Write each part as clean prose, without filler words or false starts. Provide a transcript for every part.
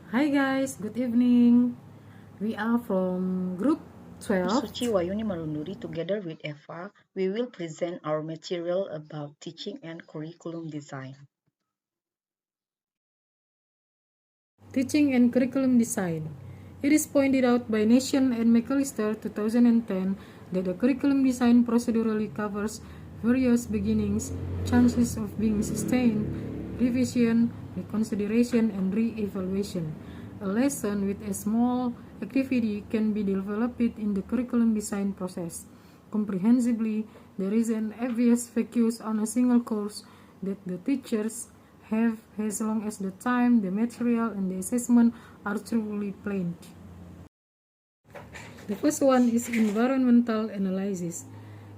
Hi guys, good evening. We are from group I'm 12. Suci Wayuni Marunduri. Together with Eva, we will present our material about teaching and curriculum design. Teaching and Curriculum Design. It is pointed out by Nation and McAllister 2010 that the curriculum design procedurally covers various beginnings, chances of being sustained, revision, reconsideration, and re-evaluation. A lesson with a small activity can be developed in the curriculum design process. Comprehensively, there is an obvious focus on a single course that the teachers have as long as the time, the material, and the assessment are truly planned. The first one is environmental analysis.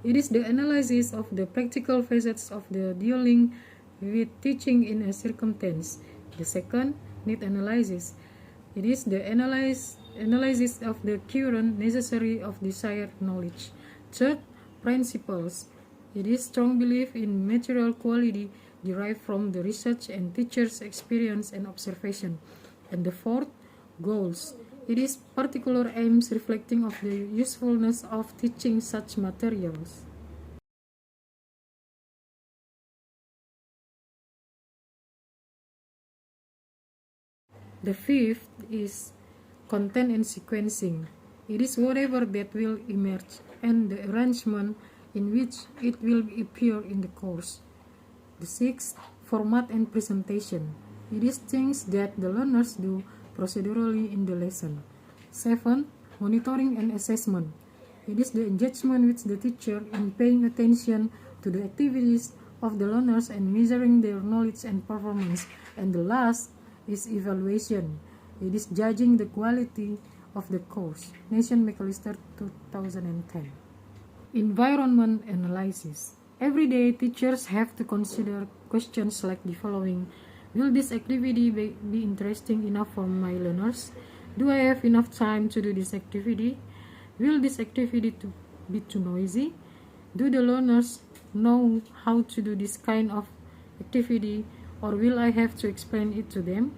It is the analysis of the practical facets of the dealing with teaching in a circumstance. The second, need analysis. It is the analysis of the current necessary of desired knowledge. Third, principles. It is strong belief in material quality derived from the research and teacher's experience and observation. And the fourth, goals. It is particular aims reflecting of the usefulness of teaching such materials. The fifth is content and sequencing. It is whatever that will emerge and the arrangement in which it will appear in the course. The sixth, format and presentation. It is things that the learners do procedurally in the lesson. Seventh, monitoring and assessment. It is the engagement with the teacher in paying attention to the activities of the learners and measuring their knowledge and performance. And the last is evaluation. It is judging the quality of the course. Nation McAllister 2010. Environment analysis. Every day, teachers have to consider questions like the following. Will this activity be interesting enough for my learners? Do I have enough time to do this activity? Will this activity be too noisy? Do the learners know how to do this kind of activity, or will I have to explain it to them?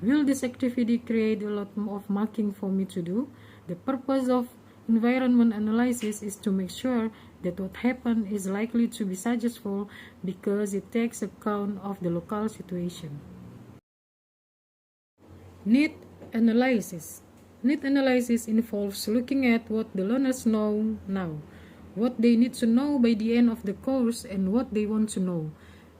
Will this activity create a lot of marking for me to do? The purpose of environment analysis is to make sure that what happened is likely to be successful because it takes account of the local situation. Need analysis. Need analysis involves looking at what the learners know now, what they need to know by the end of the course, and what they want to know.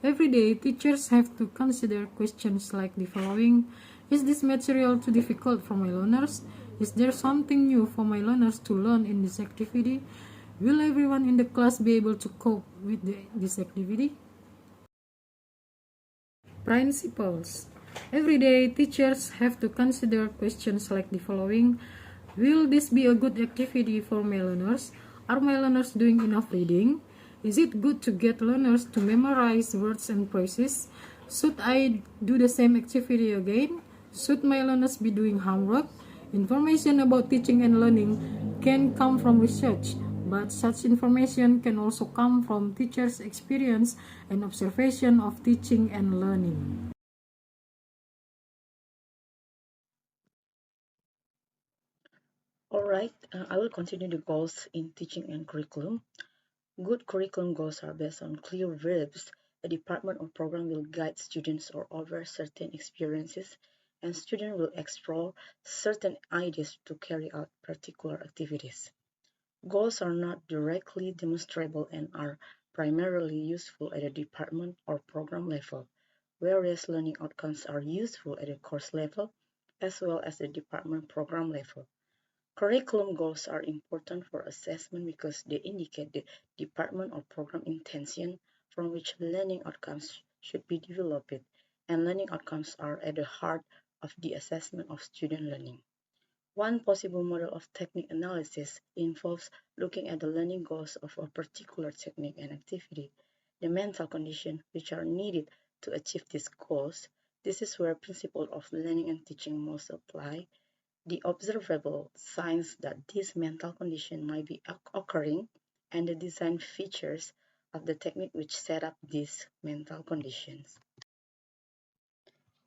Every day, teachers have to consider questions like the following. Is this material too difficult for my learners? Is there something new for my learners to learn in this activity? Will everyone in the class be able to cope with this activity? Principles. Every day, teachers have to consider questions like the following. Will this be a good activity for my learners? Are my learners doing enough reading? Is it good to get learners to memorize words and phrases? Should I do the same activity again? Should my learners be doing homework? Information about teaching and learning can come from research, but such information can also come from teachers' experience and observation of teaching and learning. Alright, I will continue the goals in teaching and curriculum. Good curriculum goals are based on clear verbs. A department or program will guide students or over certain experiences, and students will explore certain ideas to carry out particular activities. Goals are not directly demonstrable and are primarily useful at a department or program level, whereas learning outcomes are useful at a course level as well as the department program level. Curriculum goals are important for assessment because they indicate the department or program intention from which learning outcomes should be developed, and learning outcomes are at the heart of the assessment of student learning. One possible model of technique analysis involves looking at the learning goals of a particular technique and activity, the mental conditions which are needed to achieve these goals. This is where principles of learning and teaching most apply. The observable signs that this mental condition might be occurring and the design features of the technique which set up these mental conditions.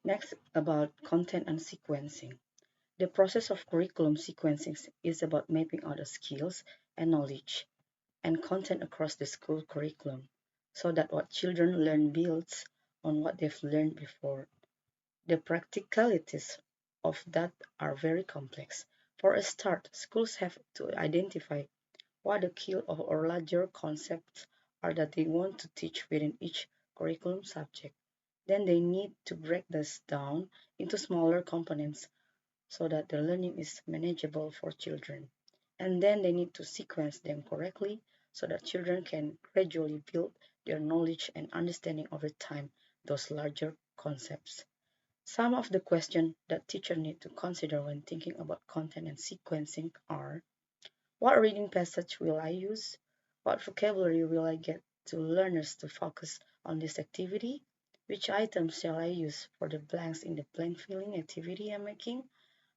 Next, about content and sequencing. The process of curriculum sequencing is about mapping out the skills and knowledge and content across the school curriculum so that what children learn builds on what they've learned before. The practicalities of that are very complex. For a start, schools have to identify what the key or larger concepts are that they want to teach within each curriculum subject. Then they need to break this down into smaller components so that the learning is manageable for children. And then they need to sequence them correctly so that children can gradually build their knowledge and understanding over time those larger concepts. Some of the questions that teachers need to consider when thinking about content and sequencing are: what reading passage will I use? What vocabulary will I get to learners to focus on this activity? Which items shall I use for the blanks in the blank filling activity I'm making?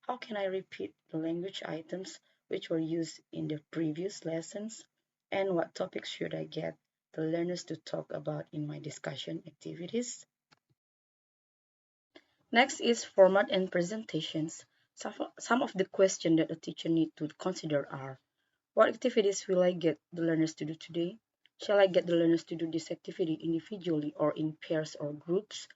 How can I repeat the language items which were used in the previous lessons? And what topics should I get the learners to talk about in my discussion activities? Next is format and presentations. Some of the questions that a teacher needs to consider are: what activities will I get the learners to do today? Shall I get the learners to do this activity individually or in pairs or groups?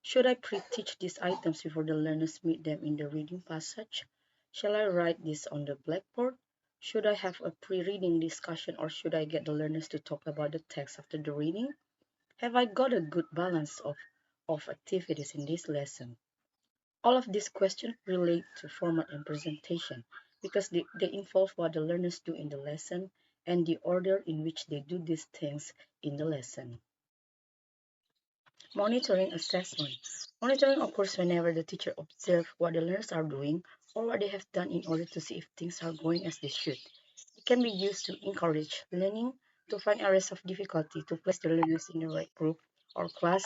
Should I pre-teach these items before the learners meet them in the reading passage? Shall I write this on the blackboard? Should I have a pre-reading discussion or should I get the learners to talk about the text after the reading? Have I got a good balance of activities in this lesson? All of these questions relate to format and presentation because they involve what the learners do in the lesson and the order in which they do these things in the lesson. Monitoring assessment. Monitoring occurs whenever the teacher observes what the learners are doing or what they have done in order to see if things are going as they should. It can be used to encourage learning, to find areas of difficulty, to place the learners in the right group or class,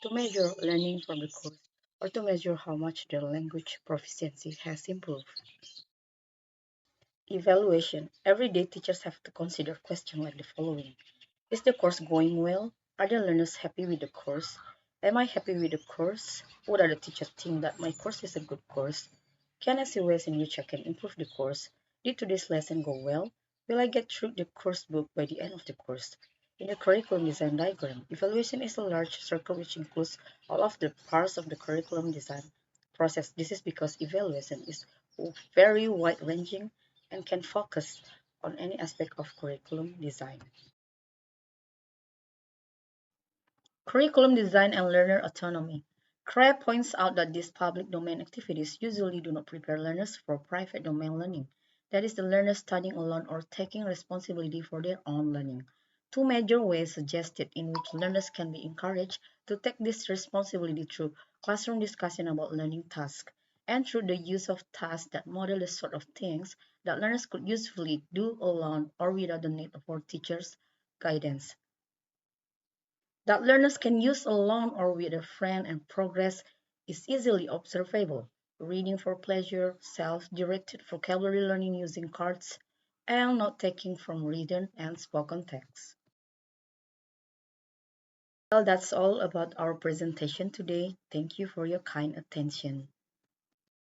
to measure learning from the course, or to measure how much their language proficiency has improved. Evaluation. Every day teachers have to consider questions like the following: is the course going well? Are the learners happy with the course? Am I happy with the course? Would other teachers think that my course is a good course? Can I see ways in which I can improve the course? Did today's lesson go well? Will I get through the course book by the end of the course? In the curriculum design diagram, evaluation is a large circle which includes all of the parts of the curriculum design process. This is because evaluation is very wide-ranging and can focus on any aspect of curriculum design. Curriculum design and learner autonomy. CREA points out that these public domain activities usually do not prepare learners for private domain learning, that is, the learners studying alone or taking responsibility for their own learning. Two major ways suggested in which learners can be encouraged to take this responsibility through classroom discussion about learning tasks and through the use of tasks that model the sort of things that learners could usefully do alone or without the need for teachers' guidance. That learners can use alone or with a friend and progress is easily observable. Reading for pleasure, self-directed vocabulary learning using cards, and not taking from written and spoken text. Well, that's all about our presentation today. Thank you for your kind attention.